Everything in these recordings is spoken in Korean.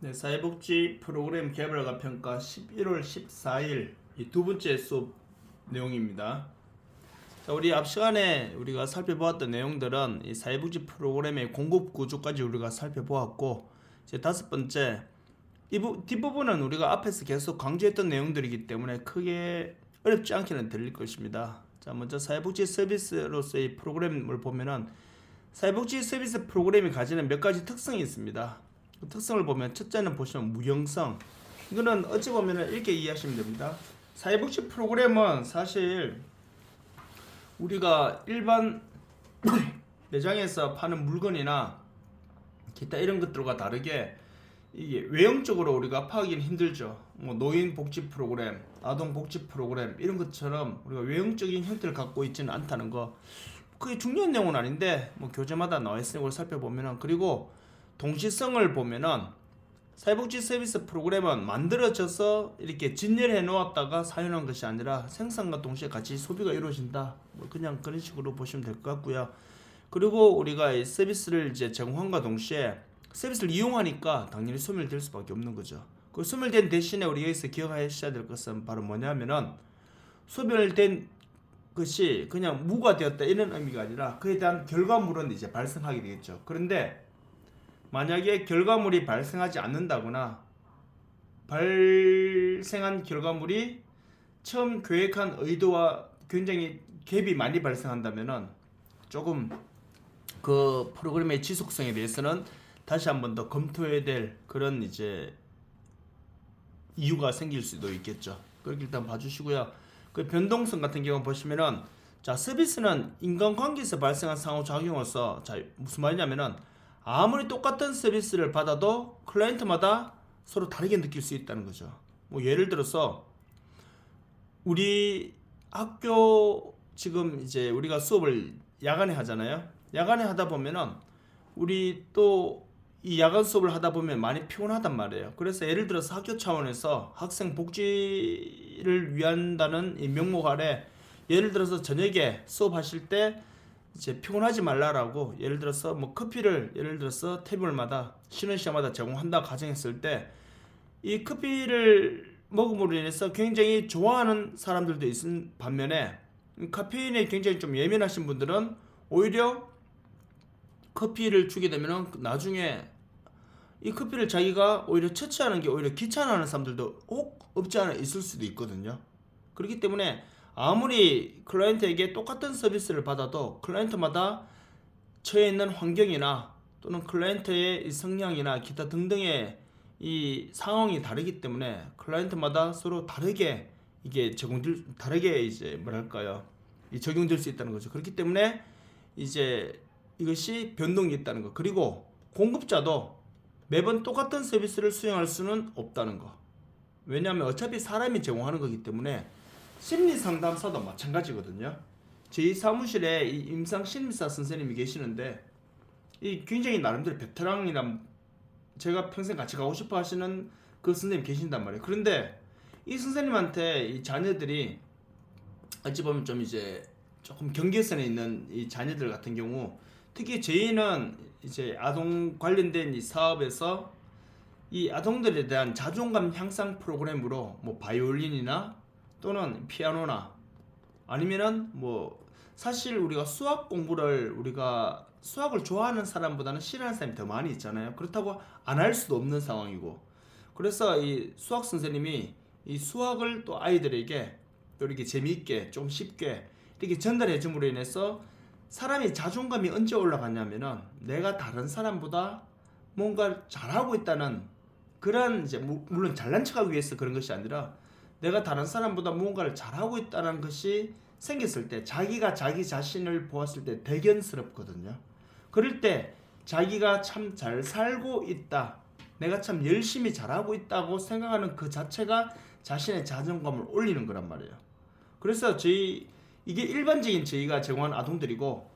네, 사회복지 프로그램 개발과 평가 11월 14일 이 두 번째 수업 내용입니다. 자, 우리 앞 시간에 우리가 살펴보았던 내용들은 이 사회복지 프로그램의 공급 구조까지 우리가 살펴보았고, 이제 다섯 번째 뒷부분은 우리가 앞에서 계속 강조했던 내용들이기 때문에 크게 어렵지 않게는 들릴 것입니다. 자, 먼저 사회복지 서비스로서의 프로그램을 보면은 사회복지 서비스 프로그램이 가지는 몇 가지 특성이 있습니다. 그 특성을 보면 첫째는 보시면 무형성. 이거는 어찌 보면 이렇게 이해하시면 됩니다. 사회복지 프로그램은 사실 우리가 일반 매장에서 파는 물건이나 기타 이런 것들과 다르게 이게 외형적으로 우리가 파악하기는 힘들죠. 뭐 노인 복지 프로그램, 아동 복지 프로그램 이런 것처럼 우리가 외형적인 형태를 갖고 있지는 않다는 거. 그게 중요한 내용은 아닌데 뭐 교재마다 나와 있으니 걸 살펴보면은, 그리고 동시성을 보면은 사회복지 서비스 프로그램은 만들어져서 이렇게 진열해 놓았다가 사용한 것이 아니라 생산과 동시에 같이 소비가 이루어진다. 뭐 그냥 그런 식으로 보시면 될 것 같고요. 그리고 우리가 이 서비스를 이제 제공함과 동시에 서비스를 이용하니까 당연히 소멸될 수밖에 없는 거죠. 그 소멸된 대신에 우리 여기서 기억하셔야 될 것은 바로 뭐냐면은, 소멸된 것이 그냥 무가 되었다 이런 의미가 아니라 그에 대한 결과물은 이제 발생하게 되겠죠. 그런데 만약에 결과물이 발생하지 않는다거나 발생한 결과물이 처음 계획한 의도와 굉장히 갭이 많이 발생한다면은 조금 그 프로그램의 지속성에 대해서는 다시 한번 더 검토해야 될 그런 이제 이유가 생길 수도 있겠죠. 그렇게 일단 봐주시고요. 그 변동성 같은 경우 보시면은, 자, 서비스는 인간관계에서 발생한 상호작용으로서, 자, 무슨 말이냐면은 아무리 똑같은 서비스를 받아도 클라이언트마다 서로 다르게 느낄 수 있다는 거죠. 뭐 예를 들어서 우리 학교 지금 이제 우리가 수업을 야간에 하잖아요. 야간에 하다 보면은 우리 또 이 야간 수업을 하다 보면 많이 피곤하단 말이에요. 그래서 예를 들어서 학교 차원에서 학생 복지를 위한다는 이 명목 아래 예를 들어서 저녁에 수업하실 때 이제 피곤하지 말라라고 예를 들어서 뭐 커피를 예를 들어서 테이블마다 쉬는 시간마다 제공한다 가정했을 때, 이 커피를 먹음으로 인해서 굉장히 좋아하는 사람들도 있는 반면에 카페인에 굉장히 좀 예민하신 분들은 오히려 커피를 주게 되면 나중에 이 커피를 자기가 오히려 처치하는 게 오히려 귀찮아하는 사람들도 혹 없지 않아 있을 수도 있거든요. 그렇기 때문에 아무리 클라이언트에게 똑같은 서비스를 받아도 클라이언트마다 처해 있는 환경이나 또는 클라이언트의 이 성향이나 기타 등등의 이 상황이 다르기 때문에 클라이언트마다 서로 다르게 이게 다르게 이제 뭐랄까요, 이 적용될 수 있다는 거죠. 그렇기 때문에 이제 이것이 변동이 있다는 거. 그리고 공급자도 매번 똑같은 서비스를 수행할 수는 없다는 거. 왜냐하면 어차피 사람이 제공하는 거기 때문에 심리 상담사도 마찬가지거든요. 저희 사무실에 이 임상 심리사 선생님이 계시는데 이 굉장히 나름대로 베테랑이라 제가 평생 같이 가고 싶어 하시는 그 선생님 계신단 말이에요. 그런데 이 선생님한테 이 자녀들이 어찌 보면 좀 이제 조금 경계선에 있는 이 자녀들 같은 경우, 특히 저희는 이제 아동 관련된 이 사업에서 이 아동들에 대한 자존감 향상 프로그램으로 뭐 바이올린이나 또는 피아노나 아니면은 뭐 사실 우리가 수학 공부를 우리가 수학을 좋아하는 사람보다는 싫어하는 사람이 더 많이 있잖아요. 그렇다고 안 할 수도 없는 상황이고, 그래서 이 수학 선생님이 이 수학을 또 아이들에게 또 이렇게 재미있게 좀 쉽게 이렇게 전달해 줌으로 인해서 사람이 자존감이 언제 올라갔냐면은 내가 다른 사람보다 뭔가 잘하고 있다는 그런 이제 물론 잘난 척하기 위해서 그런 것이 아니라 내가 다른 사람보다 무언가를 잘하고 있다는 것이 생겼을 때 자기가 자기 자신을 보았을 때 대견스럽거든요. 그럴 때 자기가 참 잘 살고 있다, 내가 참 열심히 잘하고 있다고 생각하는 그 자체가 자신의 자존감을 올리는 거란 말이에요. 그래서 이게 일반적인 저희가 제공하는 아동들이고,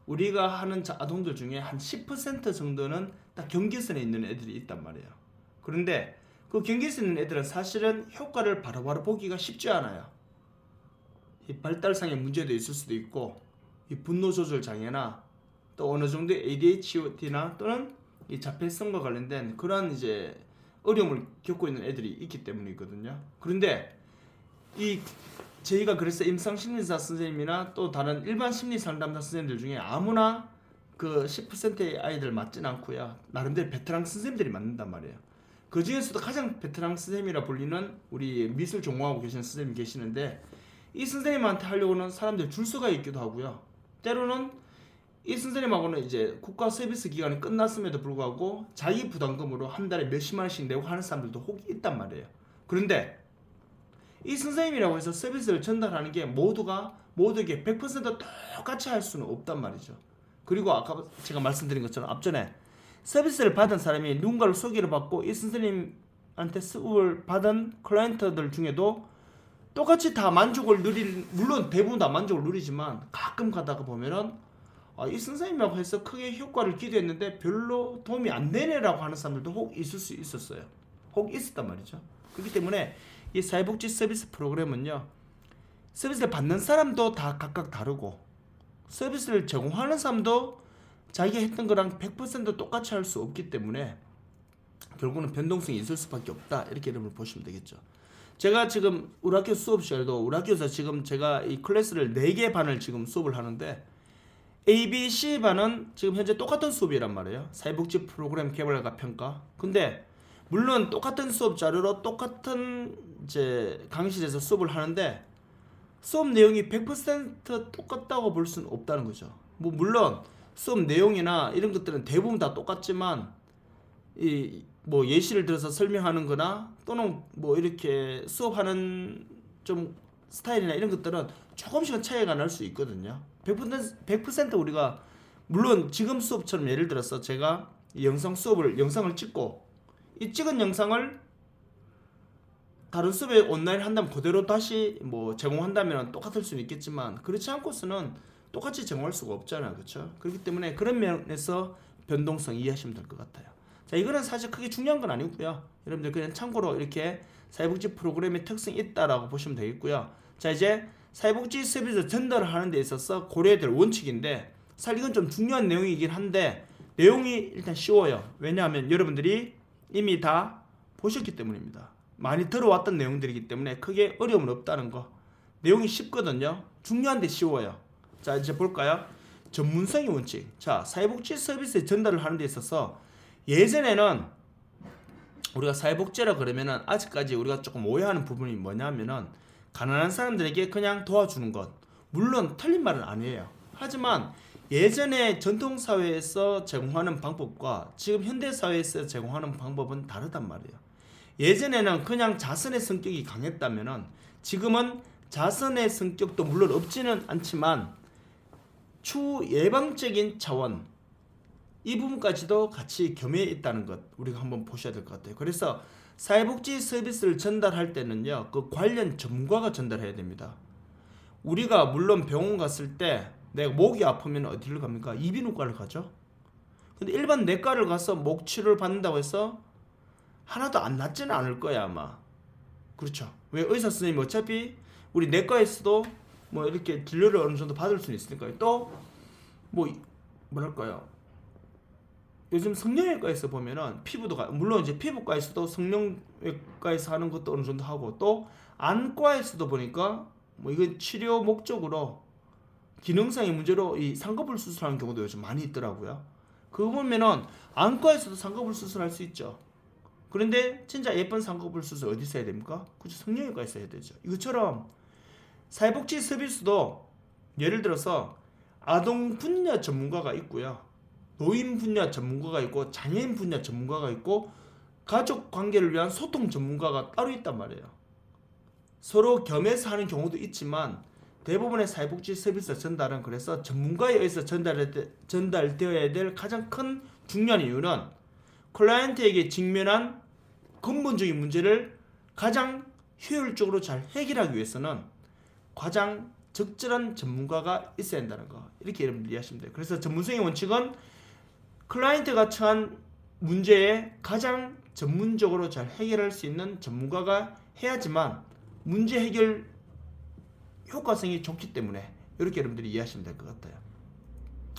우리가 하는 아동들 중에 한 10% 정도는 딱 경계선에 있는 애들이 있단 말이에요. 그런데 그 경계선에 있는 애들은 사실은 효과를 바로바로 보기가 쉽지 않아요. 이 발달상의 문제도 있을 수도 있고, 이 분노 조절 장애나 또 어느 정도의 ADHD나 또는 이 자폐성과 관련된 그런 이제 어려움을 겪고 있는 애들이 있기 때문이거든요. 그런데 이 저희가 그래서 임상심리사 선생님이나 또 다른 일반 심리상담사 선생님들 중에 아무나 그 10%의 아이들 맞진 않고요. 나름대로 베테랑 선생님들이 맞는단 말이에요. 그 중에서도 가장 베테랑 선생님이라 불리는 우리 미술 전공하고 계시는 선생님이 계시는데 이 선생님한테 하려고는 사람들이 줄 서가 있기도 하고요. 때로는 이 선생님하고는 이제 국가 서비스 기간이 끝났음에도 불구하고 자기 부담금으로 한 달에 몇십만 원씩 내고 하는 사람들도 혹 있단 말이에요. 그런데 이 선생님이라고 해서 서비스를 전달하는 게 모두에게 100% 똑같이 할 수는 없단 말이죠. 그리고 아까 제가 말씀드린 것처럼 앞전에 서비스를 받은 사람이 누군가를 소개를 받고 이 선생님한테 수업을 받은 클라이언트들 중에도 똑같이 다 만족을 물론 대부분 다 만족을 누리지만 가끔 가다가 보면은 이 선생님이라고 해서 크게 효과를 기대했는데 별로 도움이 안 되네라고 하는 사람들도 혹 있을 수 있었어요. 혹 있었단 말이죠. 그렇기 때문에 이 사회복지 서비스 프로그램은요, 서비스를 받는 사람도 다 각각 다르고 서비스를 제공하는 사람도 자기가 했던 거랑 100% 똑같이 할 수 없기 때문에 결국은 변동성이 있을 수밖에 없다, 이렇게 여러분 보시면 되겠죠. 제가 지금 우리 학교 수업 시간에도 우리 학교에서 지금 제가 이 클래스를 4개 반을 지금 수업을 하는데 A, B, C 반은 지금 현재 똑같은 수업이란 말이에요. 사회복지 프로그램 개발과 평가. 근데 물론 똑같은 수업 자료로 똑같은 이제 강의실에서 수업을 하는데 수업 내용이 100% 똑같다고 볼 수는 없다는 거죠. 뭐 물론 수업 내용이나 이런 것들은 대부분 다 똑같지만 이 뭐 예시를 들어서 설명하는 거나 또는 뭐 이렇게 수업하는 좀 스타일이나 이런 것들은 조금씩은 차이가 날 수 있거든요. 100% 우리가 물론 지금 수업처럼 예를 들어서 제가 이 영상을 찍고 이 찍은 영상을 다른 수업에 온라인 한다면 그대로 다시 뭐 제공한다면 똑같을 수는 있겠지만 그렇지 않고서는 똑같이 제공할 수가 없잖아요. 그렇죠? 그렇기 때문에 그런 면에서 변동성 이해하시면 될 것 같아요. 자, 이거는 사실 크게 중요한 건 아니고요. 여러분들 그냥 참고로 이렇게 사회복지 프로그램의 특성이 있다라고 보시면 되겠고요. 자, 이제 사회복지 서비스 전달을 하는 데 있어서 고려해야 될 원칙인데 사실 이건 좀 중요한 내용이긴 한데 내용이 일단 쉬워요. 왜냐하면 여러분들이 이미 다 보셨기 때문입니다. 많이 들어왔던 내용들이기 때문에 크게 어려움은 없다는 거. 내용이 쉽거든요. 중요한데 쉬워요. 자, 이제 볼까요? 전문성의 원칙. 자, 사회복지 서비스 전달을 하는 데 있어서 예전에는 우리가 사회복지라 그러면은 아직까지 우리가 조금 오해하는 부분이 뭐냐면은 가난한 사람들에게 그냥 도와주는 것. 물론 틀린 말은 아니에요. 하지만 예전에 전통사회에서 제공하는 방법과 지금 현대사회에서 제공하는 방법은 다르단 말이에요. 예전에는 그냥 자선의 성격이 강했다면은 지금은 자선의 성격도 물론 없지는 않지만 추후 예방적인 차원 이 부분까지도 같이 겸해 있다는 것 우리가 한번 보셔야 될 것 같아요. 그래서 사회복지 서비스를 전달할 때는요, 그 관련 전문가가 전달해야 됩니다. 우리가 물론 병원 갔을 때 내가 목이 아프면 어디를 갑니까? 이비인후과를 가죠. 근데 일반 내과를 가서 목 치료를 받는다고 해서 하나도 안 낫지는 않을 거야 아마. 그렇죠. 왜 의사 선생님이 어차피 우리 내과에서도 뭐 이렇게 진료를 어느 정도 받을 수는 있으니까요. 또 뭐 뭐랄까요? 요즘 성형외과에서 보면은 물론 이제 피부과에서도 성형외과에서 하는 것도 어느 정도 하고 또 안과에서도 보니까 뭐 이건 치료 목적으로 기능상의 문제로 이 쌍꺼풀 수술하는 경우도 요즘 많이 있더라고요. 그거 보면은 안과에서도 쌍꺼풀 수술할 수 있죠. 그런데 진짜 예쁜 쌍꺼풀 수술 어디서 해야 됩니까? 그죠, 성형외과에서 해야 되죠. 이것처럼 사회복지 서비스도 예를 들어서 아동 분야 전문가가 있고요. 노인 분야 전문가가 있고 장애인 분야 전문가가 있고 가족 관계를 위한 소통 전문가가 따로 있단 말이에요. 서로 겸해서 하는 경우도 있지만 대부분의 사회복지 서비스 전달은 그래서 전문가에 의해서 전달되어야 될 가장 큰 중요한 이유는 클라이언트에게 직면한 근본적인 문제를 가장 효율적으로 잘 해결하기 위해서는 가장 적절한 전문가가 있어야 한다는 거, 이렇게 여러분 이해하시면 돼요. 그래서 전문성의 원칙은 클라이언트가 처한 문제에 가장 전문적으로 잘 해결할 수 있는 전문가가 해야지만 문제 해결 효과성이 좋기 때문에 이렇게 여러분들이 이해하시면 될 것 같아요.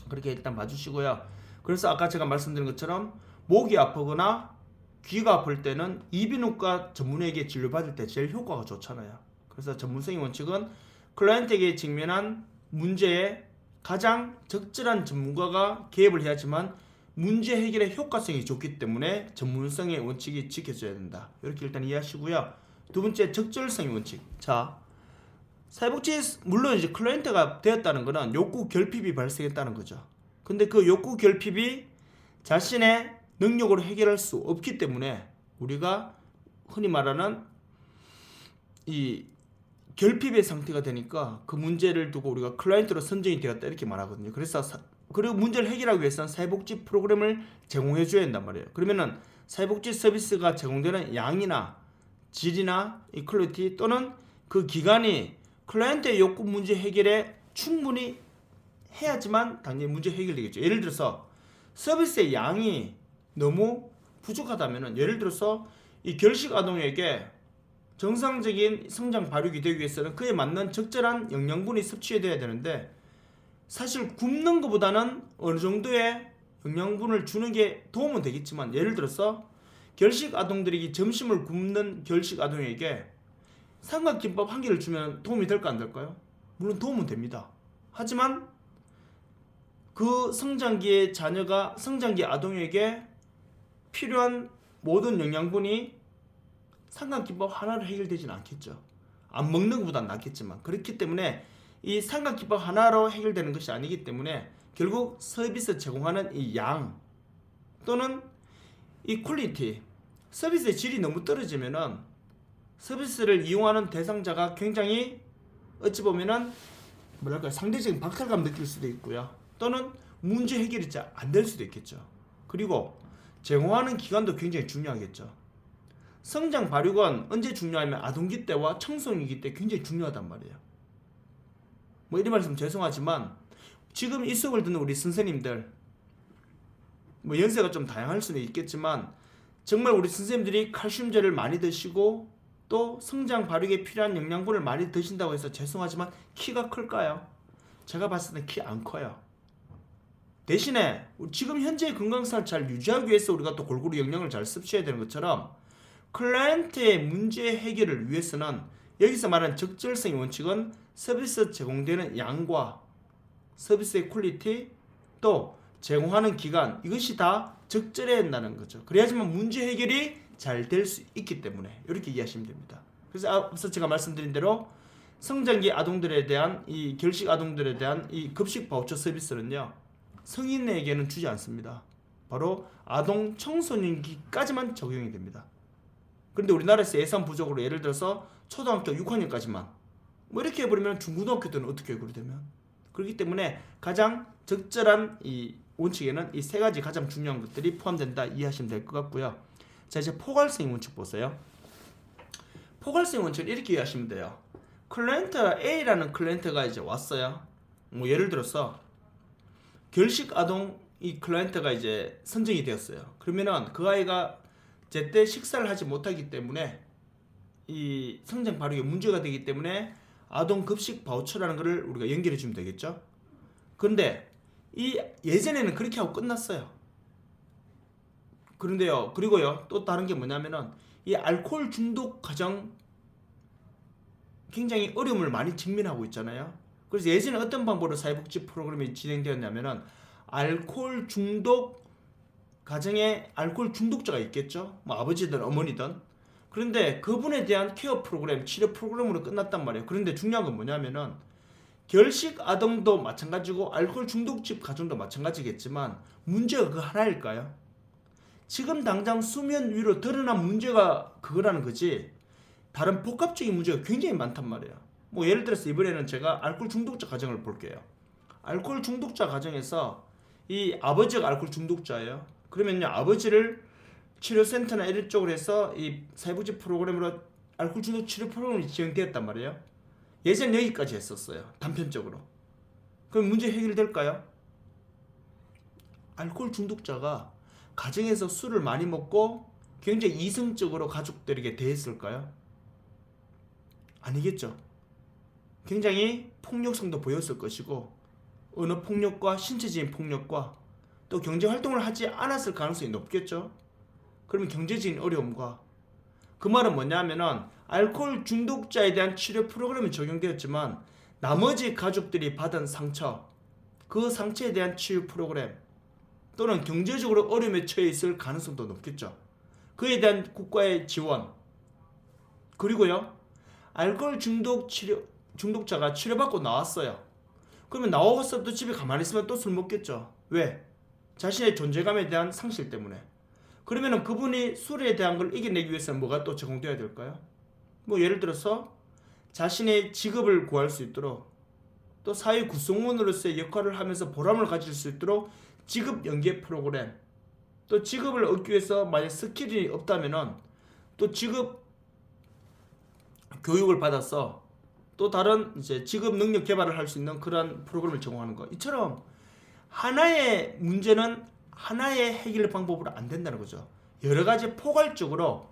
그렇게 일단 봐주시고요. 그래서 아까 제가 말씀드린 것처럼 목이 아프거나 귀가 아플 때는 이비인후과 전문의에게 진료받을 때 제일 효과가 좋잖아요. 그래서 전문성의 원칙은 클라이언트에게 직면한 문제에 가장 적절한 전문가가 개입을 해야지만 문제 해결의 효과성이 좋기 때문에 전문성의 원칙이 지켜져야 된다. 이렇게 일단 이해하시고요. 두 번째, 적절성의 원칙. 자, 사회복지 물론 이제 클라이언트가 되었다는 것은 욕구 결핍이 발생했다는 거죠. 근데 그 욕구 결핍이 자신의 능력으로 해결할 수 없기 때문에 우리가 흔히 말하는 이 결핍의 상태가 되니까 그 문제를 두고 우리가 클라이언트로 선정이 되었다 이렇게 말하거든요. 그리고 문제를 해결하기 위해서는 사회복지 프로그램을 제공해 줘야 한단 말이에요. 그러면은 사회복지 서비스가 제공되는 양이나 질이나 이 퀄리티 또는 그 기간이 클라이언트의 욕구 문제 해결에 충분히 해야지만 당연히 문제 해결되겠죠. 예를 들어서 서비스의 양이 너무 부족하다면은, 예를 들어서 이 결식 아동에게 정상적인 성장 발육이 되기 위해서는 그에 맞는 적절한 영양분이 섭취돼야 되는데, 사실 굶는 것보다는 어느 정도의 영양분을 주는 게 도움은 되겠지만, 예를 들어서 결식 아동들이 점심을 굶는 결식 아동에게 삼각김밥 한 개를 주면 도움이 될까 안 될까요? 물론 도움은 됩니다. 하지만 그 성장기의 자녀가 성장기 아동에게 필요한 모든 영양분이 삼각김밥 하나로 해결되지는 않겠죠. 안 먹는 것보다는 낫겠지만, 그렇기 때문에 이 삼각김밥 하나로 해결되는 것이 아니기 때문에 결국 서비스 제공하는 이 양 또는 이 퀄리티, 서비스의 질이 너무 떨어지면은 서비스를 이용하는 대상자가 굉장히 어찌 보면은 뭐랄까 상대적인 박탈감 느낄 수도 있고요. 또는 문제 해결이 잘 안 될 수도 있겠죠. 그리고 제공하는 기간도 굉장히 중요하겠죠. 성장 발육은 언제 중요하면 아동기 때와 청소년기 때 굉장히 중요하단 말이에요. 뭐 이런 말씀 죄송하지만 지금 이 수업을 듣는 우리 선생님들, 뭐 연세가 좀 다양할 수는 있겠지만 정말 우리 선생님들이 칼슘제를 많이 드시고 또 성장 발육에 필요한 영양분을 많이 드신다고 해서 죄송하지만 키가 클까요? 제가 봤을 때 키 안 커요. 대신에 지금 현재의 건강상을 잘 유지하기 위해서 우리가 또 골고루 영양을 잘 섭취해야 되는 것처럼 클라이언트의 문제 해결을 위해서는 여기서 말하는 적절성의 원칙은 서비스 제공되는 양과 서비스의 퀄리티 또 제공하는 기간, 이것이 다 적절해야 한다는 거죠. 그래야지만 문제 해결이 잘 될 수 있기 때문에 이렇게 이해하시면 됩니다. 그래서 앞서 제가 말씀드린 대로 성장기 아동들에 대한 이 결식 아동들에 대한 이 급식 바우처 서비스는요, 성인에게는 주지 않습니다. 바로 아동 청소년기까지만 적용이 됩니다. 그런데 우리나라에서 예산 부족으로 예를 들어서 초등학교 6학년까지만 뭐 이렇게 해버리면 중고등학교 때는 어떻게 해요? 그렇게 되면. 그렇기 때문에 가장 적절한 이 원칙에는 이 세 가지 가장 중요한 것들이 포함된다 이해하시면 될 것 같고요. 자, 이제 포괄성의 원칙 보세요. 포괄성의 원칙을 이렇게 이해하시면 돼요. 클라이언트 A라는 클라이언트가 이제 왔어요. 뭐 예를 들어서 결식 아동 이 클라이언트가 이제 선정이 되었어요. 그러면은 그 아이가 제때 식사를 하지 못하기 때문에 이 성장 발육에 문제가 되기 때문에 아동 급식 바우처라는 것을 우리가 연결해 주면 되겠죠. 그런데 이 예전에는 그렇게 하고 끝났어요. 그런데요, 그리고요, 또 다른 게 뭐냐면은 이 알코올 중독 가정 굉장히 어려움을 많이 직면하고 있잖아요. 그래서 예전에 어떤 방법으로 사회복지 프로그램이 진행되었냐면은 알코올 중독 가정에 알코올 중독자가 있겠죠. 뭐 아버지든 어머니든. 그런데 그분에 대한 케어 프로그램, 치료 프로그램으로 끝났단 말이에요. 그런데 중요한 건 뭐냐면은 결식 아동도 마찬가지고 알코올 중독집 가정도 마찬가지겠지만 문제가 그 하나일까요? 지금 당장 수면 위로 드러난 문제가 그거라는 거지 다른 복합적인 문제가 굉장히 많단 말이에요. 뭐 예를 들어서 이번에는 제가 알코올 중독자 가정을 볼게요. 알코올 중독자 가정에서 이 아버지가 알코올 중독자예요. 그러면요, 아버지를 치료센터나 이런 쪽으로 해서 이 사회복지 프로그램으로 알코올 중독 치료 프로그램이 진행되었단 말이에요. 예전 여기까지 했었어요. 단편적으로. 그럼 문제 해결될까요? 알코올 중독자가 가정에서 술을 많이 먹고 굉장히 이성적으로 가족들에게 대했을까요? 아니겠죠. 굉장히 폭력성도 보였을 것이고 언어 폭력과 신체적인 폭력과 또 경제 활동을 하지 않았을 가능성이 높겠죠. 그러면 경제적인 어려움과 그 말은 뭐냐면은 알코올 중독자에 대한 치료 프로그램이 적용되었지만 나머지 가족들이 받은 상처, 그 상처에 대한 치유 프로그램 또는 경제적으로 어려움에 처해 있을 가능성도 높겠죠. 그에 대한 국가의 지원 그리고요 알코올 중독자가 치료받고 나왔어요. 그러면 나와서 또 집에 가만히 있으면 또 술 먹겠죠. 왜? 자신의 존재감에 대한 상실 때문에. 그러면은 그분이 술에 대한 걸 이겨내기 위해서는 뭐가 또 제공되어야 될까요? 뭐 예를 들어서 자신의 직업을 구할 수 있도록 또 사회 구성원으로서의 역할을 하면서 보람을 가질 수 있도록 직업 연계 프로그램 또 직업을 얻기 위해서 만약 스킬이 없다면은 또 직업 교육을 받아서 또 다른 이제 직업 능력 개발을 할 수 있는 그러한 프로그램을 제공하는 거. 이처럼 하나의 문제는 하나의 해결 방법으로 안 된다는 거죠. 여러 가지 포괄적으로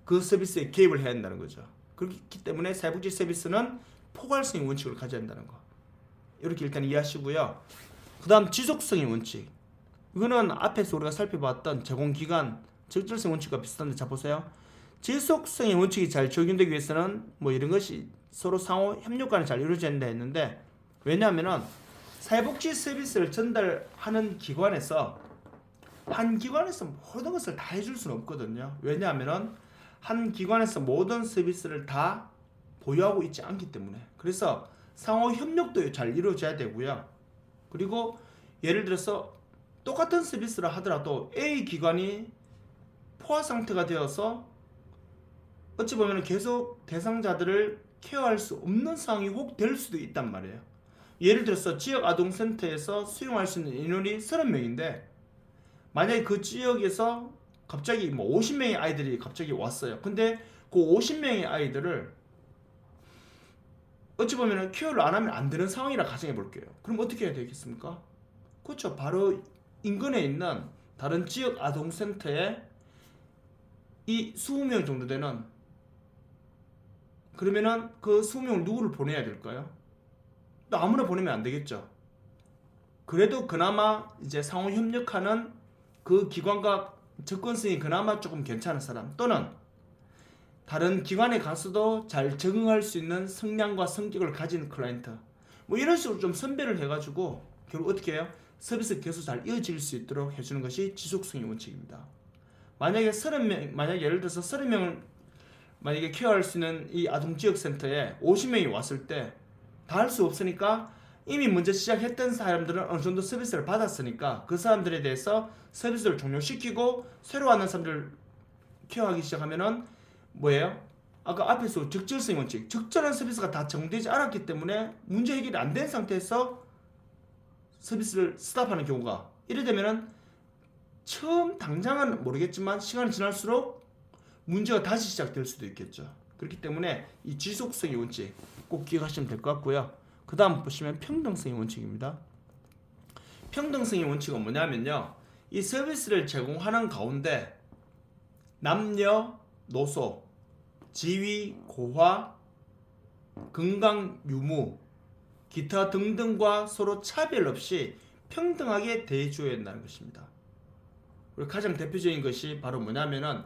그 서비스에 개입을 해야 한다는 거죠. 그렇기 때문에 사회복지 서비스는 포괄성의 원칙을 가져야 한다는 거. 이렇게 일단 이해하시고요. 그 다음 지속성의 원칙. 이거는 앞에서 우리가 살펴봤던 제공기간, 적절성 원칙과 비슷한데 자 보세요. 지속성의 원칙이 잘 적용되기 위해서는 뭐 이런 것이 서로 상호 협력관이 잘 이루어져야 된다 했는데 왜냐하면은 사회복지 서비스를 전달하는 기관에서 한 기관에서 모든 것을 다 해줄 수는 없거든요. 왜냐하면은 한 기관에서 모든 서비스를 다 보유하고 있지 않기 때문에. 그래서 상호 협력도 잘 이루어져야 되고요. 그리고 예를 들어서 똑같은 서비스를 하더라도 A 기관이 포화 상태가 되어서 어찌 보면 계속 대상자들을 케어할 수 없는 상황이 혹 될 수도 있단 말이에요. 예를 들어서 지역 아동센터에서 수용할 수 있는 인원이 30명인데 만약에 그 지역에서 갑자기 뭐 50명의 아이들이 갑자기 왔어요. 근데 그 50명의 아이들을 어찌 보면 케어를 안 하면 안 되는 상황이라 가정해 볼게요. 그럼 어떻게 해야 되겠습니까? 그렇죠. 바로 인근에 있는 다른 지역 아동센터에 이 20명 정도 되는 그러면은 그 20명을 누구를 보내야 될까요? 또 아무나 보내면 안 되겠죠. 그래도 그나마 이제 상호 협력하는 그 기관과 접근성이 그나마 조금 괜찮은 사람 또는 다른 기관에 가서도 잘 적응할 수 있는 성향과 성격을 가진 클라이언트 뭐 이런 식으로 좀 선별을 해가지고 결국 어떻게 해요? 서비스 계속 잘 이어질 수 있도록 해주는 것이 지속성의 원칙입니다. 만약에 30명, 만약에 예를 들어서 30명을 만약에 케어할 수 있는 이 아동지역센터에 50명이 왔을 때 다 할 수 없으니까 이미 먼저 시작했던 사람들은 어느 정도 서비스를 받았으니까 그 사람들에 대해서 서비스를 종료시키고 새로 왔는 사람들을 케어하기 시작하면은 뭐예요? 아까 앞에서 적절성의 원칙, 적절한 서비스가 다 제공되지 않았기 때문에 문제 해결이 안 된 상태에서 서비스를 스탑하는 경우가 이래 되면은 처음 당장은 모르겠지만 시간이 지날수록 문제가 다시 시작될 수도 있겠죠. 그렇기 때문에 이 지속성의 원칙 꼭 기억하시면 될 것 같고요. 그 다음 보시면 평등성의 원칙입니다. 평등성의 원칙은 뭐냐면요. 이 서비스를 제공하는 가운데 남녀, 노소, 지위, 고화, 건강, 유무, 기타 등등과 서로 차별 없이 평등하게 대해줘야 한다는 것입니다. 그리고 가장 대표적인 것이 바로 뭐냐면은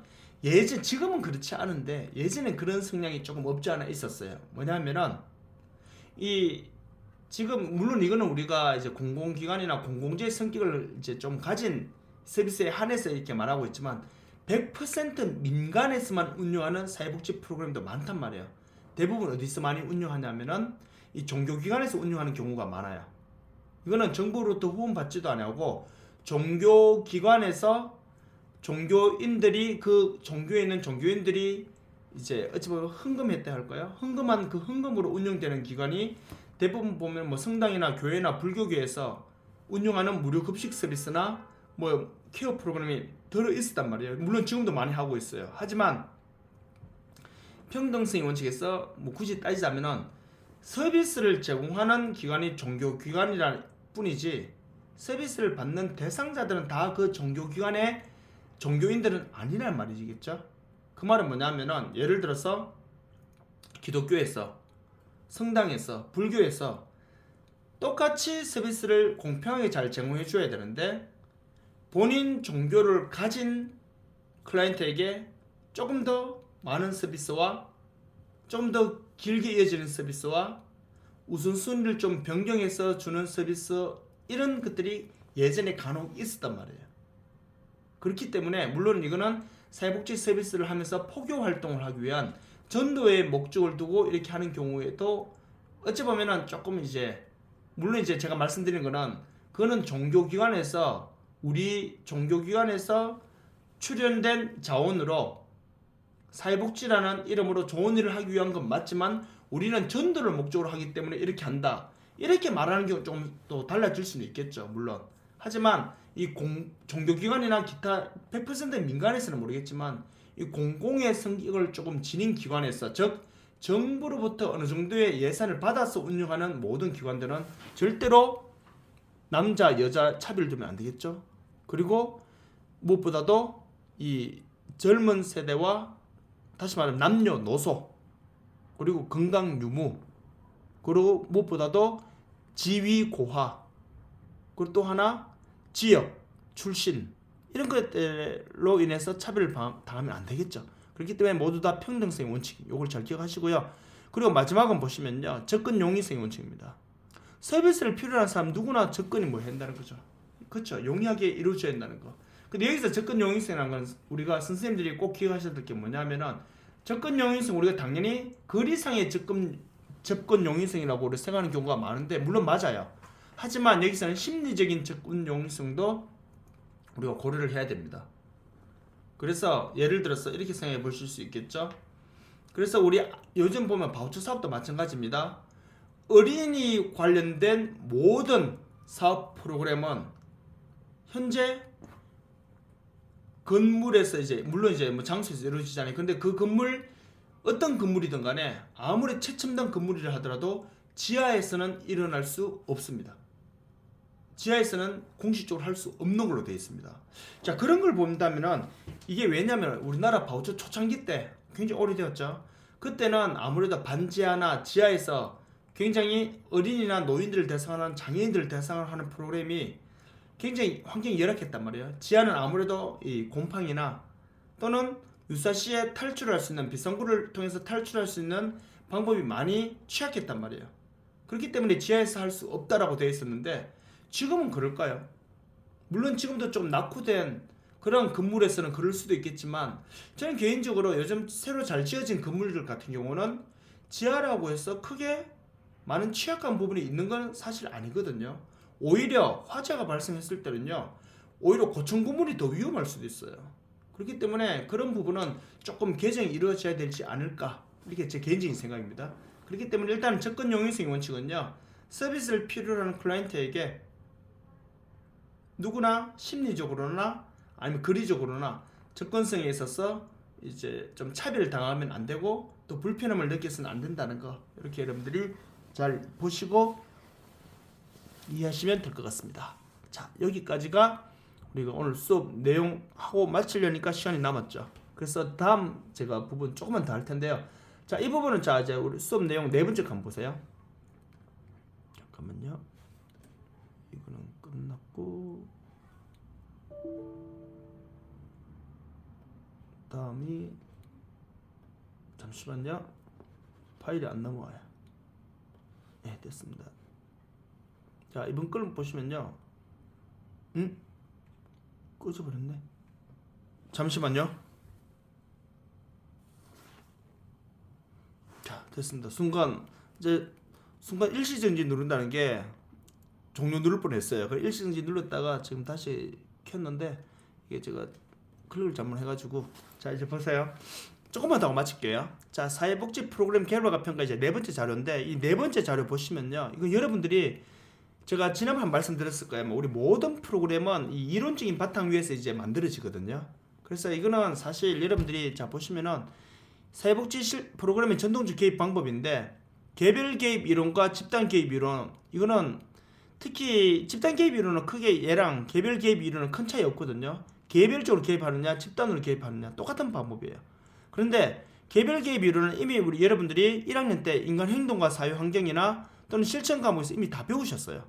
지금은 그렇지 않은데 예전에 그런 성향이 조금 없지 않아 있었어요. 뭐냐면은 지금 물론 이거는 우리가 이제 공공기관이나 공공재의 성격을 이제 좀 가진 서비스에 한해서 이렇게 말하고 있지만 100% 민간에서만 운영하는 사회복지 프로그램도 많단 말이에요. 대부분 어디서 많이 운영하냐면은 이 종교기관에서 운영하는 경우가 많아요. 이거는 정부로부터 후원받지도 않고 종교기관에서 종교인들이 그 종교에 있는 종교인들이 이제 어찌 보면 헌금했다 할까요? 헌금한 그 헌금으로 운영되는 기관이 대부분 보면 뭐 성당이나 교회나 불교계에서 운영하는 무료 급식 서비스나 뭐 케어 프로그램이 들어 있었단 말이에요. 물론 지금도 많이 하고 있어요. 하지만 평등성의 원칙에서 뭐 굳이 따지자면은 서비스를 제공하는 기관이 종교기관이라 뿐이지 서비스를 받는 대상자들은 다 그 종교기관의 종교인들은 아니란 말이겠죠. 그 말은 뭐냐면은 예를 들어서 기독교에서 성당에서 불교에서 똑같이 서비스를 공평하게 잘 제공해 줘야 되는데 본인 종교를 가진 클라이언트에게 조금 더 많은 서비스와 좀 더 길게 이어지는 서비스와 우선순위를 좀 변경해서 주는 서비스, 이런 것들이 예전에 간혹 있었단 말이에요. 그렇기 때문에 물론 이거는 사회복지 서비스를 하면서 포교 활동을 하기 위한 전도의 목적을 두고 이렇게 하는 경우에도 어찌 보면은 조금 이제, 물론 이제 제가 말씀드린 거는 그거는 종교기관에서, 우리 종교기관에서 출연된 자원으로 사회복지라는 이름으로 좋은 일을 하기 위한 건 맞지만 우리는 전도를 목적으로 하기 때문에 이렇게 한다, 이렇게 말하는 경우 좀 또 달라질 수는 있겠죠, 물론. 하지만 이 종교기관이나 기타 100% 민간에서는 모르겠지만 이 공공의 성격을 조금 지닌 기관에서, 즉 정부로부터 어느 정도의 예산을 받아서 운영하는 모든 기관들은 절대로 남자 여자 차별 두면 안 되겠죠. 그리고 무엇보다도 이 젊은 세대와, 다시 말하면 남녀노소, 그리고 건강 유무, 그리고 무엇보다도 지위 고하, 그리고 또 하나 지역 출신, 이런 것들로 인해서 차별을 당하면 안 되겠죠. 그렇기 때문에 모두 다 평등성의 원칙, 이걸 잘 기억하시고요. 그리고 마지막은 보시면요, 접근 용이성의 원칙입니다. 서비스를 필요로 하는 사람 누구나 접근이 뭐 한다는 거죠. 그렇죠. 용이하게 이루어져야 한다는 거. 근데 여기서 접근 용이성이라는 건 우리가 선생님들이 꼭 기억하셔야 될 게 뭐냐면은, 접근 용이성, 우리가 당연히 거리상의 접근 용이성이라고 우리 생각하는 경우가 많은데 물론 맞아요. 하지만 여기서는 심리적인 접근 용이성도 우리가 고려를 해야 됩니다. 그래서 예를 들어서 이렇게 생각해 보실 수 있겠죠. 그래서 우리 요즘 보면 바우처 사업도 마찬가지입니다. 어린이 관련된 모든 사업 프로그램은 현재 건물에서 이제, 물론 이제 뭐 장소에서 이루어지잖아요. 근데 그 건물, 어떤 건물이든 간에 아무리 최첨단 건물이라 하더라도 지하에서는 일어날 수 없습니다. 지하에서는 공식적으로 할 수 없는 걸로 되어 있습니다. 자, 그런 걸 본다면은 이게 왜냐면 우리나라 바우처 초창기 때 굉장히 오래되었죠. 그때는 아무래도 반지하나 지하에서 굉장히 어린이나 노인들을 대상하는, 장애인들을 대상으로 하는 프로그램이 굉장히 환경이 열악했단 말이에요. 지하는 아무래도 이 곰팡이나 또는 유사시에 탈출할 수 있는, 비상구를 통해서 탈출할 수 있는 방법이 많이 취약했단 말이에요. 그렇기 때문에 지하에서 할 수 없다라고 되어 있었는데 지금은 그럴까요? 물론 지금도 좀 낙후된 그런 건물에서는 그럴 수도 있겠지만 저는 개인적으로 요즘 새로 잘 지어진 건물들 같은 경우는 지하라고 해서 크게 많은 취약한 부분이 있는 건 사실 아니거든요. 오히려 화재가 발생했을 때는요, 오히려 고층 건물이 더 위험할 수도 있어요. 그렇기 때문에 그런 부분은 조금 개정이 이루어져야 되지 않을까, 이렇게 제 개인적인 생각입니다. 그렇기 때문에 일단 접근 용이성 원칙은요, 서비스를 필요로 하는 클라이언트에게 누구나 심리적으로나 아니면 거리적으로나 접근성에 있어서 이제 좀 차별을 당하면 안 되고 또 불편함을 느껴서는 안 된다는 거, 이렇게 여러분들이 잘 보시고 이해하시면 될 것 같습니다. 자, 여기까지가 우리가 오늘 수업 내용하고 마치려니까 시간이 남았죠. 그래서 다음 제가 부분 조금만 더 할 텐데요. 자, 이 부분은 자 이제 우리 수업 내용 네 번째 한번 보세요. 잠깐만요. 이거는 끝났고 다음이, 잠시만요. 파일이 안 넘어와요. 네, 됐습니다. 자, 이번 걸 보시면요. 꺼져버렸네. 잠시만요. 자, 됐습니다. 순간 일시정지 누른다는 게 종료 누를 뻔했어요. 그래서 일시정지 눌렀다가 지금 다시 켰는데 이게 제가 클릭을 잘못해가지고. 자, 이제 보세요. 조금만 더 마칠게요. 자, 사회복지 프로그램 결과가 평가 이제 네 번째 자료인데 이 네 번째 자료 보시면요, 이거 여러분들이 제가 지난번에 말씀드렸을 거예요. 우리 모든 프로그램은 이 이론적인 바탕 위에서 이제 만들어지거든요. 그래서 이거는 사실 여러분들이 자 보시면은 사회복지 프로그램의 전통적 개입 방법인데, 개별 개입 이론과 집단 개입 이론, 이거는 특히 집단 개입 이론은 크게 얘랑 개별 개입 이론은 큰 차이 없거든요. 개별적으로 개입하느냐 집단으로 개입하느냐 똑같은 방법이에요. 그런데 개별 개입 이론은 이미 우리 여러분들이 1학년 때 인간 행동과 사회 환경이나 또는 실천 과목에서 이미 다 배우셨어요.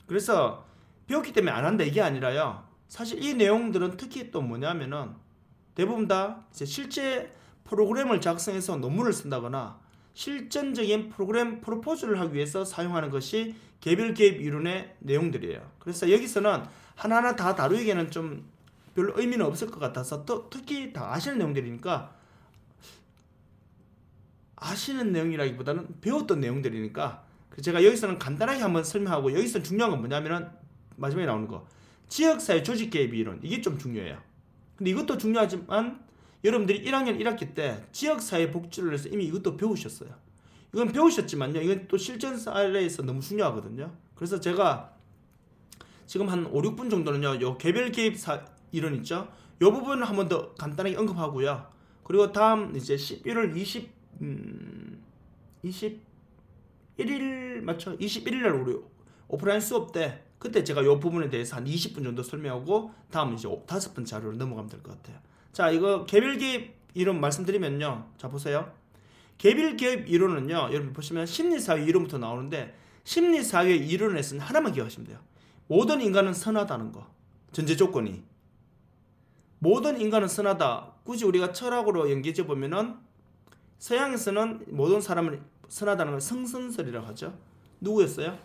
그래서 배웠기 때문에 안 한다 이게 아니라요, 사실 이 내용들은 특히 또 뭐냐면은 대부분 다 이제 실제 프로그램을 작성해서 논문을 쓴다거나 실전적인 프로그램 프로포즈를 하기 위해서 사용하는 것이 개별 개입 이론의 내용들이에요. 그래서 여기서는 하나하나 다 다루기에는 좀 별로 의미는 없을 것 같아서 또 특히 다 아시는 내용들이니까, 아시는 내용이라기보다는 배웠던 내용들이니까 제가 여기서는 간단하게 한번 설명하고, 여기서 중요한 건 뭐냐면은 마지막에 나오는 거 지역사회 조직 개입 이론, 이게 좀 중요해요. 근데 이것도 중요하지만 여러분들이 1학년 1학기 때 지역사회 복지를 해서 이미 이것도 배우셨어요. 이건 배우셨지만요, 이건 또 실전 사례에서 너무 중요하거든요. 그래서 제가 지금 한 5, 6분 정도는요, 요 개별 개입 이론 있죠, 요 부분을 한번 더 간단하게 언급하고요. 그리고 다음 이제 11월 21일 맞죠? 21일 날 우리 오프라인 수업 때, 그때 제가 요 부분에 대해서 한 20분 정도 설명하고 다음 이제 5번째 자료로 넘어가면 될 것 같아요. 자, 이거 개별 개입 이론 말씀드리면요, 자 보세요. 개별 개입 이론은요, 여러분 보시면 심리사회 이론부터 나오는데, 심리사회 이론에서는 하나만 기억하시면 돼요. 모든 인간은 선하다는 거, 전제 조건이. 모든 인간은 선하다. 굳이 우리가 철학으로 연계해 보면은 서양에서는 모든 사람을 선하다는 걸 성선설이라고 하죠. 누구였어요?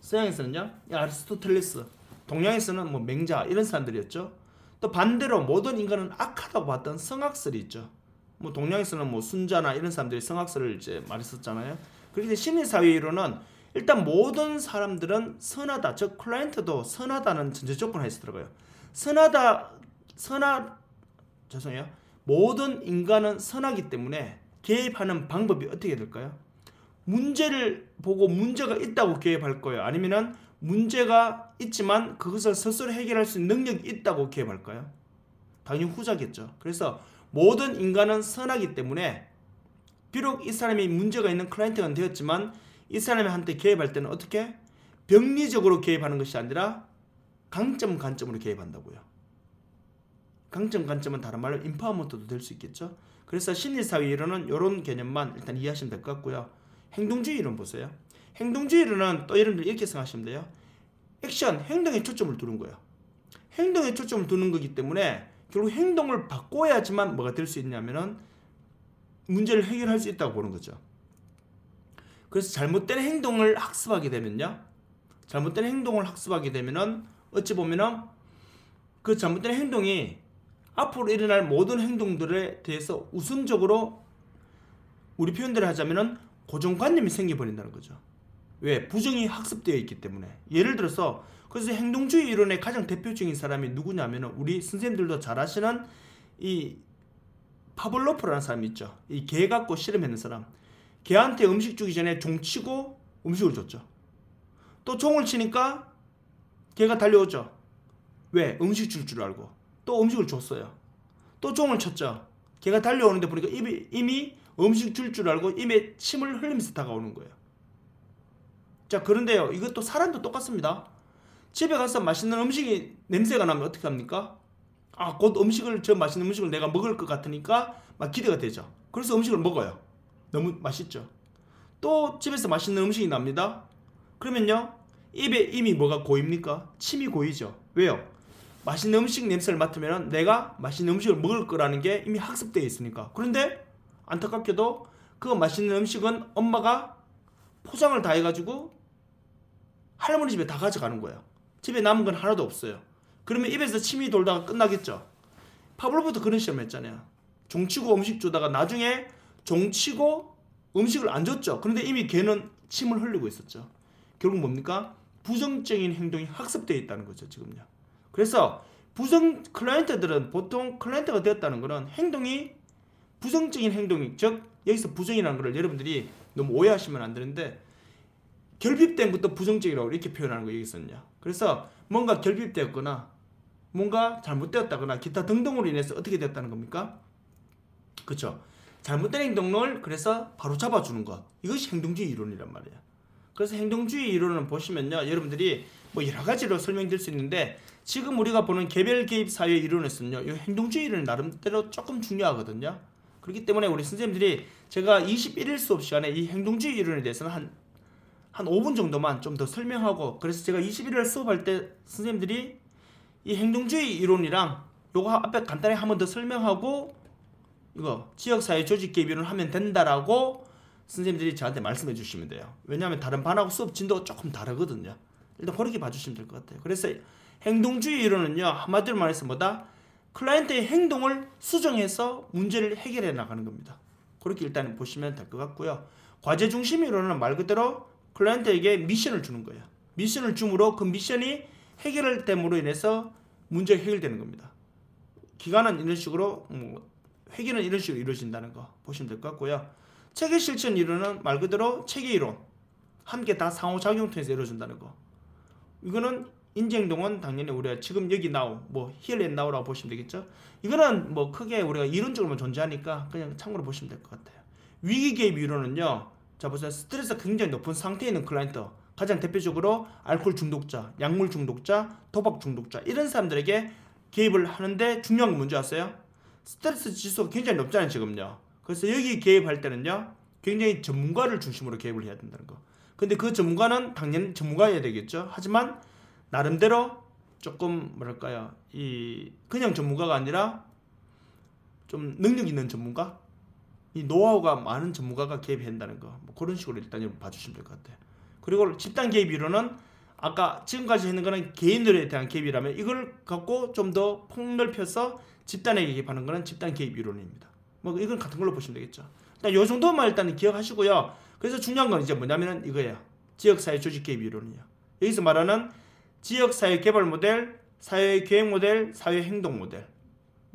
서양에서는요, 아리스토텔레스. 동양에서는 뭐 맹자 이런 사람들이었죠. 또 반대로 모든 인간은 악하다고 봤던 성악설이 있죠. 뭐 동양에서는 뭐 순자나 이런 사람들이 성악설을 이제 많이 썼잖아요. 그렇게 심리사회 이론은 일단 모든 사람들은 선하다, 즉 클라이언트도 선하다는 전제 조건을 해서 들어가요. 죄송해요. 모든 인간은 선하기 때문에 개입하는 방법이 어떻게 될까요? 문제를 보고 문제가 있다고 개입할 거예요? 아니면은 문제가 있지만 그것을 스스로 해결할 수 있는 능력이 있다고 개입할까요? 당연히 후자겠죠. 그래서 모든 인간은 선하기 때문에 비록 이 사람이 문제가 있는 클라이언트가 되었지만 이 사람한테 개입할 때는 어떻게? 병리적으로 개입하는 것이 아니라 강점 관점으로 개입한다고요. 강점 관점은 다른 말로 인파워먼트도 될 수 있겠죠. 그래서 심리사회 이론은 이런 개념만 일단 이해하시면 될 것 같고요. 행동주의 이론 보세요. 행동주의 이론은 또 여러분들 이렇게 생각하시면 돼요. 액션, 행동에 초점을 두는 거예요. 행동에 초점을 두는 거기 때문에 결국 행동을 바꿔야지만 뭐가 될 수 있냐면은 문제를 해결할 수 있다고 보는 거죠. 그래서 잘못된 행동을 학습하게 되면요, 잘못된 행동을 학습하게 되면은 어찌 보면은 그 잘못된 행동이 앞으로 일어날 모든 행동들에 대해서 우선적으로 우리 표현대로 하자면은 고정관념이 생겨버린다는 거죠. 왜? 부정이 학습되어 있기 때문에. 예를 들어서 그래서 행동주의 이론의 가장 대표적인 사람이 누구냐면은 우리 선생님들도 잘 아시는 이 파블로프라는 사람이 있죠. 이 개 갖고 실험했는 사람. 개한테 음식 주기 전에 종 치고 음식을 줬죠. 또 종을 치니까 개가 달려오죠. 왜? 음식 줄 줄 알고. 또 음식을 줬어요. 또 종을 쳤죠. 개가 달려오는데 보니까 이미 음식 줄 줄 알고 입에 침을 흘리면서 다가오는 거예요. 자, 그런데요, 이것도 사람도 똑같습니다. 집에 가서 맛있는 음식이 냄새가 나면 어떻게 합니까? 곧 저 맛있는 음식을 내가 먹을 것 같으니까 막 기대가 되죠. 그래서 음식을 먹어요. 너무 맛있죠. 또 집에서 맛있는 음식이 납니다. 그러면요, 입에 이미 뭐가 고입니까? 침이 고이죠. 왜요? 맛있는 음식 냄새를 맡으면 내가 맛있는 음식을 먹을 거라는 게 이미 학습되어 있으니까. 그런데 안타깝게도 그 맛있는 음식은 엄마가 포장을 다 해가지고 할머니 집에 다 가져가는 거예요. 집에 남은 건 하나도 없어요. 그러면 입에서 침이 돌다가 끝나겠죠. 파블로프도 그런 실험을 했잖아요. 종치고 음식 주다가 나중에 종치고 음식을 안 줬죠. 그런데 이미 걔는 침을 흘리고 있었죠. 결국 뭡니까? 부정적인 행동이 학습되어 있다는 거죠, 지금요. 그래서 클라이언트들은 보통 클라이언트가 되었다는 것은 행동이 부정적인 행동이, 즉 여기서 부정이라는 걸 여러분들이 너무 오해하시면 안 되는데, 결핍된 것도 부정적이라고 이렇게 표현하는 거 여기서는요. 그래서 뭔가 결핍되었거나 뭔가 잘못되었다거나 기타 등등으로 인해서 어떻게 되었다는 겁니까? 그렇죠. 잘못된 행동을 그래서 바로 잡아주는 것, 이것이 행동주의 이론이란 말이에요. 그래서 행동주의 이론을 보시면요, 여러분들이 뭐 여러 가지로 설명될 수 있는데, 지금 우리가 보는 개별 개입 사회 이론에서는요, 이 행동주의 이론이 나름대로 조금 중요하거든요. 그렇기 때문에 우리 선생님들이 제가 21일 수업 시간에 이 행동주의 이론에 대해서는 한 5분 정도만 좀 더 설명하고, 그래서 제가 21일 수업할 때 선생님들이 이 행동주의 이론이랑 요거 앞에 간단히 한 번 더 설명하고 이거 지역사회 조직 개입 이론을 하면 된다라고 선생님들이 저한테 말씀해 주시면 돼요. 왜냐하면 다른 반하고 수업 진도가 조금 다르거든요. 일단 그렇게 봐주시면 될 것 같아요. 그래서 행동주의 이론은요, 한마디로 말해서 뭐다? 클라이언트의 행동을 수정해서 문제를 해결해 나가는 겁니다. 그렇게 일단 보시면 될 것 같고요. 과제 중심 이론은 말 그대로 클라이언트에게 미션을 주는 거예요. 미션을 줌으로 그 미션이 해결됨으로 인해서 문제가 해결되는 겁니다. 기간은 이런 식으로, 회계는 이런 식으로 이루어진다는 거 보시면 될 것 같고요. 체계 실천 이론은 말 그대로 체계 이론 함께 다 상호작용 통해서 이루어진다는 거. 이거는 인지행동은 당연히 우리가 지금 여기 now, here and now라고 보시면 되겠죠. 이거는 크게 우리가 이론적으로만 존재하니까 그냥 참고로 보시면 될 것 같아요. 위기 개입 이론은요, 자 보세요. 스트레스가 굉장히 높은 상태에 있는 클라이언트, 가장 대표적으로 알코올 중독자, 약물 중독자, 도박 중독자 이런 사람들에게 개입을 하는데 중요한 건 뭔지 아세요? 스트레스 지수가 굉장히 높잖아요 지금요. 그래서 여기 개입할 때는요 굉장히 전문가를 중심으로 개입을 해야 된다는 거. 근데 그 전문가는 당연히 전문가여야 되겠죠. 하지만 나름대로 조금 뭐랄까요, 이 그냥 전문가가 아니라 좀 능력 있는 전문가, 이 노하우가 많은 전문가가 개입해야 된다는 거. 그런 식으로 일단 여러분 봐주시면 될 것 같아요. 그리고 집단 개입 이론은 아까 지금까지 했는 거는 개인들에 대한 개입이라면 이걸 갖고 좀 더 폭넓혀서 집단에 개입하는 거는 집단 개입 이론입니다. 이건 같은 걸로 보시면 되겠죠. 일단 요 정도만 일단 기억하시고요. 그래서 중요한 건 이제 뭐냐면은 이거예요. 지역사회 조직 개입 이론이에요. 여기서 말하는 지역사회 개발 모델, 사회 계획 모델, 사회 행동 모델,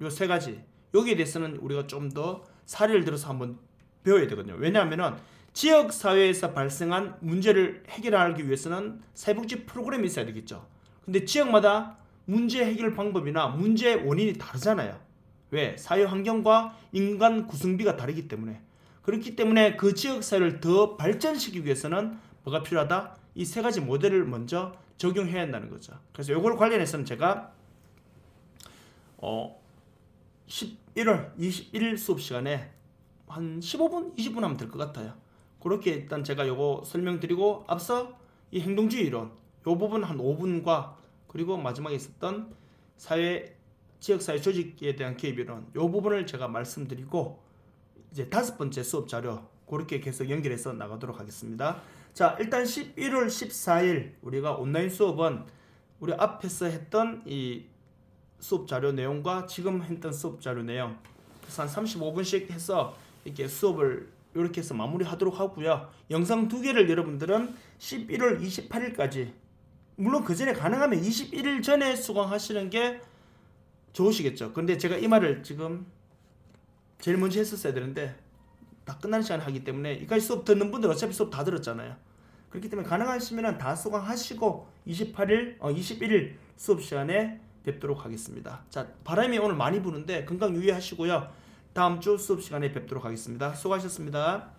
요 세 가지. 여기에 대해서는 우리가 좀 더 사례를 들어서 한번 배워야 되거든요. 왜냐하면은 지역사회에서 발생한 문제를 해결하기 위해서는 사회복지 프로그램이 있어야 되겠죠. 근데 지역마다 문제 해결 방법이나 문제 원인이 다르잖아요. 왜? 사회 환경과 인간 구성비가 다르기 때문에. 그렇기 때문에 그 지역사회를 더 발전시키기 위해서는 뭐가 필요하다? 이 세 가지 모델을 먼저 적용해야 한다는 거죠. 그래서 이걸 관련해서는 제가 11월 21일 수업 시간에 한 15분, 20분 하면 될 것 같아요. 그렇게 일단 제가 요거 설명드리고 앞서 이 행동주의 이론 요 부분 한 5분과 그리고 마지막에 있었던 지역사회 조직에 대한 개입 이론 요 부분을 제가 말씀드리고 이제 5번째 수업 자료 그렇게 계속 연결해서 나가도록 하겠습니다. 자, 일단 11월 14일 우리가 온라인 수업은 우리 앞에서 했던 이 수업 자료 내용과 지금 했던 수업 자료 내용 그래서 한 35분씩 해서 이렇게 수업을 이렇게 해서 마무리하도록 하고요. 영상 2개를 여러분들은 11월 28일까지 물론 그 전에 가능하면 21일 전에 수강하시는 게 좋으시겠죠. 근데 제가 이 말을 지금 제일 먼저 했었어야 되는데 다 끝나는 시간에 하기 때문에 이까지 수업 듣는 분들 어차피 수업 다 들었잖아요. 그렇기 때문에 가능하시면 다 수강하시고 21일 수업 시간에 뵙도록 하겠습니다. 자, 바람이 오늘 많이 부는데 건강 유의하시고요. 다음 주 수업 시간에 뵙도록 하겠습니다. 수고하셨습니다.